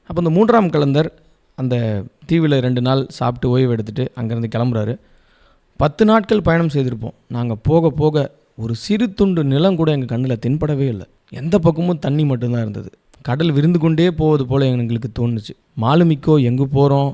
அப்போ இந்த 3ஆம் கலந்தர் அந்த தீவில் 2 நாள் சாப்பிட்டு ஓய்வு எடுத்துகிட்டு அங்கேருந்து கிளம்புறாரு. 10 நாட்கள் பயணம் செய்திருப்போம். நாங்கள் போக போக ஒரு சிறு துண்டு நிலம் கூட எங்கள் கண்ணில் தென்படவே இல்லை. எந்த பக்கமும் தண்ணி மட்டும்தான் இருந்தது. கடல் விருந்து கொண்டே போவது போல் எங்களுக்கு தோணுச்சு. மாலுமிக்கோ எங்கே போகிறோம்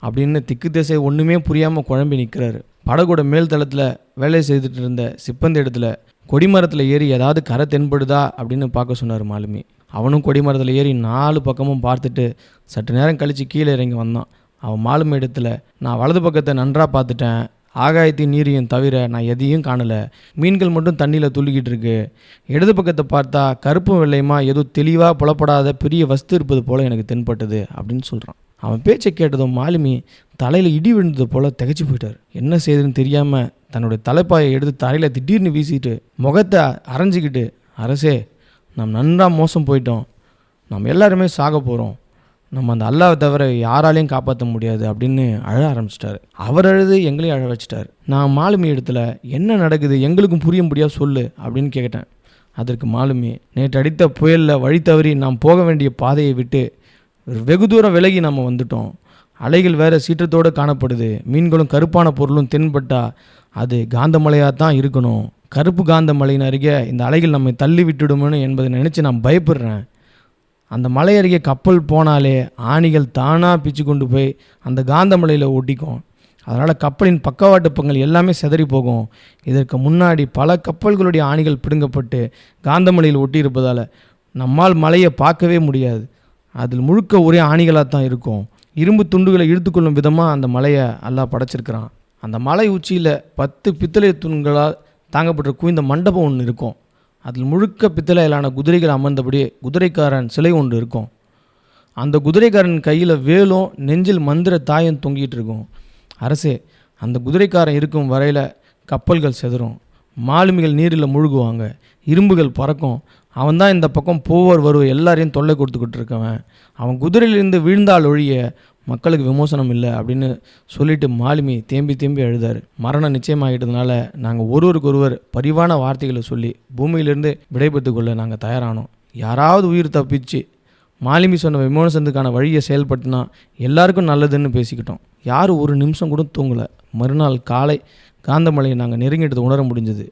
அப்படின்னு திக்கு திசை ஒன்றுமே புரியாமல் குழம்பி நிற்கிறாரு. படகோட மேல் தளத்தில் வேலை செய்துட்டு இருந்த சிப்பந்தி இடத்துல கொடிமரத்தில் ஏறி ஏதாவது கரை தென்படுதா அப்படின்னு பார்க்க சொன்னார் மாலுமி. அவனும் கொடிமரத்தில் ஏறி 4 பக்கமும் பார்த்துட்டு சற்று நேரம் கழித்து கீழே இறங்கி வந்தான். அவன் மாலுமி இடத்துல, நான் வலது பக்கத்தை நன்றாக பார்த்துட்டேன், ஆகாயத்தையும் நீரையும் தவிர நான் எதையும் காணலை, மீன்கள் மட்டும் தண்ணியில் துள்ளிக்கிட்டு இருக்கு. இடது பக்கத்தை பார்த்தா கருப்பும் வெள்ளையுமா ஏதோ தெளிவாக புலப்படாத பெரிய வஸ்து இருப்பது போல் எனக்கு தென்பட்டது அப்படின்னு சொல்கிறான். அவன் பேச்சை கேட்டதும் மாலுமி தலையில் இடி விழுந்தது போல் திகைச்சு போயிட்டார். என்ன செய்யுதுன்னு தெரியாமல் தன்னுடைய தலைப்பாயை எடுத்து தரையில் திடீர்னு வீசிட்டு முகத்தை அரைஞ்சிக்கிட்டு, அரசே, நாம் நன்றாக மோசம் போயிட்டோம், நம்ம எல்லாருமே சாக போகிறோம், நம்ம அந்த அல்லாவை தவிர யாராலையும் காப்பாற்ற முடியாது அப்படின்னு அழ ஆரம்பிச்சிட்டாரு. அவர் அழுது எங்களையும் அழ வச்சிட்டார். நான் மாலுமி இடத்துல என்ன நடக்குது எங்களுக்கும் புரிய முடியாது சொல்லு அப்படின்னு கேட்டேன். அதற்கு மாலுமி, நேற்று அடித்த புயலில் வழி தவறி நாம் போக வேண்டிய பாதையை விட்டு வெகு தூரம் விலகி நம்ம வந்துட்டோம். அலைகள் வேறு சீற்றத்தோடு காணப்படுது. மீன்களும் கருப்பான பொருளும் தென்பட்டா அது காந்தமலையாக தான் இருக்கணும். கருப்பு காந்த மலையின் அருகே இந்த அலைகள் நம்மை தள்ளி விட்டுடுமோன்னு என்பதை நினச்சி நான் பயப்படுறேன். அந்த மலை அருகே கப்பல் போனாலே ஆணிகள் தானாக பிச்சு கொண்டு போய் அந்த காந்த மலையில் ஒட்டிக்கும். அதனால் கப்பலின் பக்கவாட்டு பங்கள் எல்லாமே சிதறி போகும். இதற்கு முன்னாடி பல கப்பல்களுடைய ஆணிகள் பிடுங்கப்பட்டு காந்தமலையில் ஒட்டி இருப்பதால் நம்மால் மலையை பார்க்கவே முடியாது. அதில் முழுக்க ஒரே ஆணிகளாக தான் இருக்கும். இரும்பு துண்டுகளை இழுத்துக்கொள்ளும் விதமாக அந்த மலையை அல்லாஹ் படைச்சிருக்கிறான். அந்த மலை உச்சியில் 10 பித்தளை தூண்களால் தாங்கப்பட்ட குவிந்த மண்டபம் ஒன்று இருக்கும். அதில் முழுக்க பித்தளையிலான குதிரைகள் அமர்ந்தபடி குதிரைக்காரன் சிலை ஒன்று இருக்கும். அந்த குதிரைக்காரன் கையில் வேலும் நெஞ்சில் மந்திர தாயம் தொங்கிட்டு இருக்கும். அரசே, அந்த குதிரைக்காரன் இருக்கும் வரையில் கப்பல்கள் செதறும், மாலுமிகள் நீரில் முழுகுவாங்க, இரும்புகள் பறக்கும். அவன் தான் இந்த பக்கம் போவர் வருவ எல்லாரையும் தொல்லை கொடுத்துக்கிட்டு இருக்கவன். அவன் குதிரையிலிருந்து வீழ்ந்தால் ஒழிய மக்களுக்கு விமோசனம் இல்லை அப்படின்னு சொல்லிட்டு மாலுமி தேம்பி தேம்பி அழுதார். மரணம் நிச்சயமாகிட்டதுனால நாங்கள் ஒருவருக்கொருவர் பரிவான வார்த்தைகளை சொல்லி பூமியிலிருந்து விடைபெற்று கொள்ள நாங்கள் தயாரானோம். யாராவது உயிர் தப்பிச்சு மாலுமி சொன்ன விமோசனத்துக்கான வழியை செயல்படுத்தினா எல்லாருக்கும் நல்லதுன்னு பேசிக்கிட்டோம். யாரும் ஒரு நிமிஷம் கூட தூங்கலை. மறுநாள் காலை காந்தமலையை நாங்கள் நெருங்கிட்டது உணர முடிஞ்சது.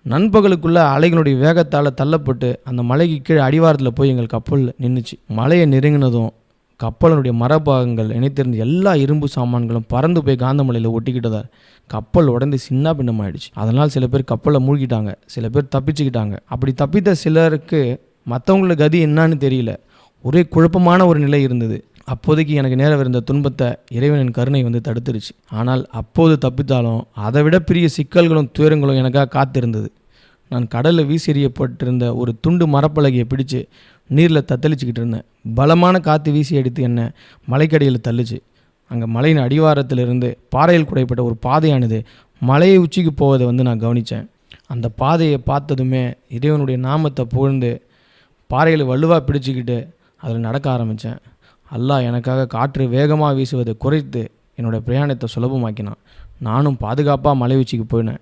நண்பகலுக்குள்ளே அலைகளுடைய வேகத்தால் தள்ளப்பட்டு அந்த மலைக்கு கீழே அடிவாரத்தில் போய் எங்கள் கப்பல் நின்றுச்சு. மலையை நெருங்கினதும் கப்பலினுடைய மரபாகங்கள் இணைத்திருந்த எல்லா இரும்பு சாமான்களும் பறந்து போய் காந்தமலையில் ஒட்டிக்கிட்டதால் கப்பல் உடந்து சின்ன பின்னமாயிடுச்சு. அதனால் சில பேர் கப்பலில் மூழ்கிட்டாங்க, சில பேர் தப்பிச்சுக்கிட்டாங்க. அப்படி தப்பித்த சிலருக்கு மற்றவங்களோட கதி என்னான்னு தெரியல. ஒரே குழப்பமான ஒரு நிலை இருந்தது. அப்போதைக்கு எனக்கு நேரம் இருந்த துன்பத்தை இறைவனின் கருணை தடுத்துருச்சு. ஆனால் அப்போது தப்பித்தாலும் அதை விட பெரிய சிக்கல்களும் துயரங்களும் எனக்காக காத்திருந்தது. நான் கடலில் வீசி எறியப்பட்டிருந்த ஒரு துண்டு மரப்பலகையை பிடிச்சு நீரில் தத்தளிச்சுக்கிட்டு இருந்தேன். பலமான காற்று வீசி எடுத்து என்னை மலைக்கடியில் தள்ளுச்சு. அங்கே மலையின் அடிவாரத்திலிருந்து பாறையில் குடைப்பட்ட ஒரு பாதையானது மலையை உச்சிக்கு போவதை நான் கவனித்தேன். அந்த பாதையை பார்த்ததுமே இறைவனுடைய நாமத்தை புகழ்ந்து பாறைகளை வலுவாக பிடிச்சிக்கிட்டு அதில் நடக்க ஆரம்பித்தேன். அல்லாஹ் எனக்காக காற்று வேகமாக வீசுவதை குறைத்து என்னோடய பிரயாணத்தை சுலபமாக்கினான். நானும் பாதுகாப்பாக மலை உச்சிக்கு போயினேன்.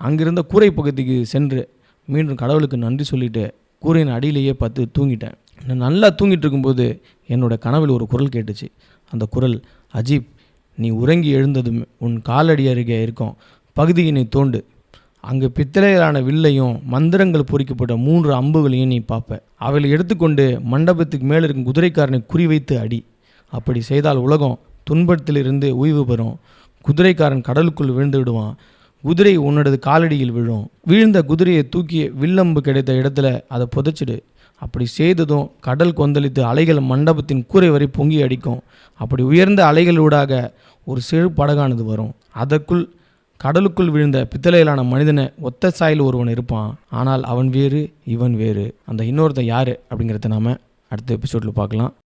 அங்கிருந்த கூரை பகுதிக்கு சென்று மீண்டும் கடவுளுக்கு நன்றி சொல்லிவிட்டு கூரையின் அடியிலேயே பார்த்து தூங்கிட்டேன். நான் நல்லா தூங்கிட்டு இருக்கும்போது என்னோடய கனவில் ஒரு குரல் கேட்டுச்சு. அந்த குரல், அஜீப், நீ உறங்கி எழுந்ததும் உன் காலடி அருகே இருக்கும் பகுதியினை தோண்டு. அங்கு பித்தளையிலான வில்லையும் மந்திரங்கள் பொறிக்கப்பட்ட 3 அம்புகளையும் நீ பார்ப்ப. அவைகளை எடுத்துக்கொண்டு மண்டபத்துக்கு மேலே இருக்கும் குதிரைக்காரனை குறிவைத்து அடி. அப்படி செய்தால் உலகம் துன்பத்திலிருந்து ஓய்வு பெறும். குதிரைக்காரன் கடலுக்குள் விழுந்து விடுவான். குதிரை உன்னோடது காலடியில் விழும். வீழ்ந்த குதிரையை தூக்கி வில்லம்பு கிடைத்த இடத்துல அதை புதைச்சிடு. அப்படி செய்ததும் கடல் கொந்தளித்து அலைகள் மண்டபத்தின் கூரை வரை பொங்கி அடிக்கும். அப்படி உயர்ந்த அலைகளூடாக ஒரு சிறு படகானது வரும். அதற்குள் கடலுக்குள் விழுந்த பித்தளையிலான மனிதனை ஒத்த சாயில் ஒருவன் இருப்பான். ஆனால் அவன் வேறு, இவன் வேறு. அந்த இன்னொருத்தன் யார் அப்படிங்கிறத நாம் அடுத்த எபிசோடில் பார்க்கலாம்.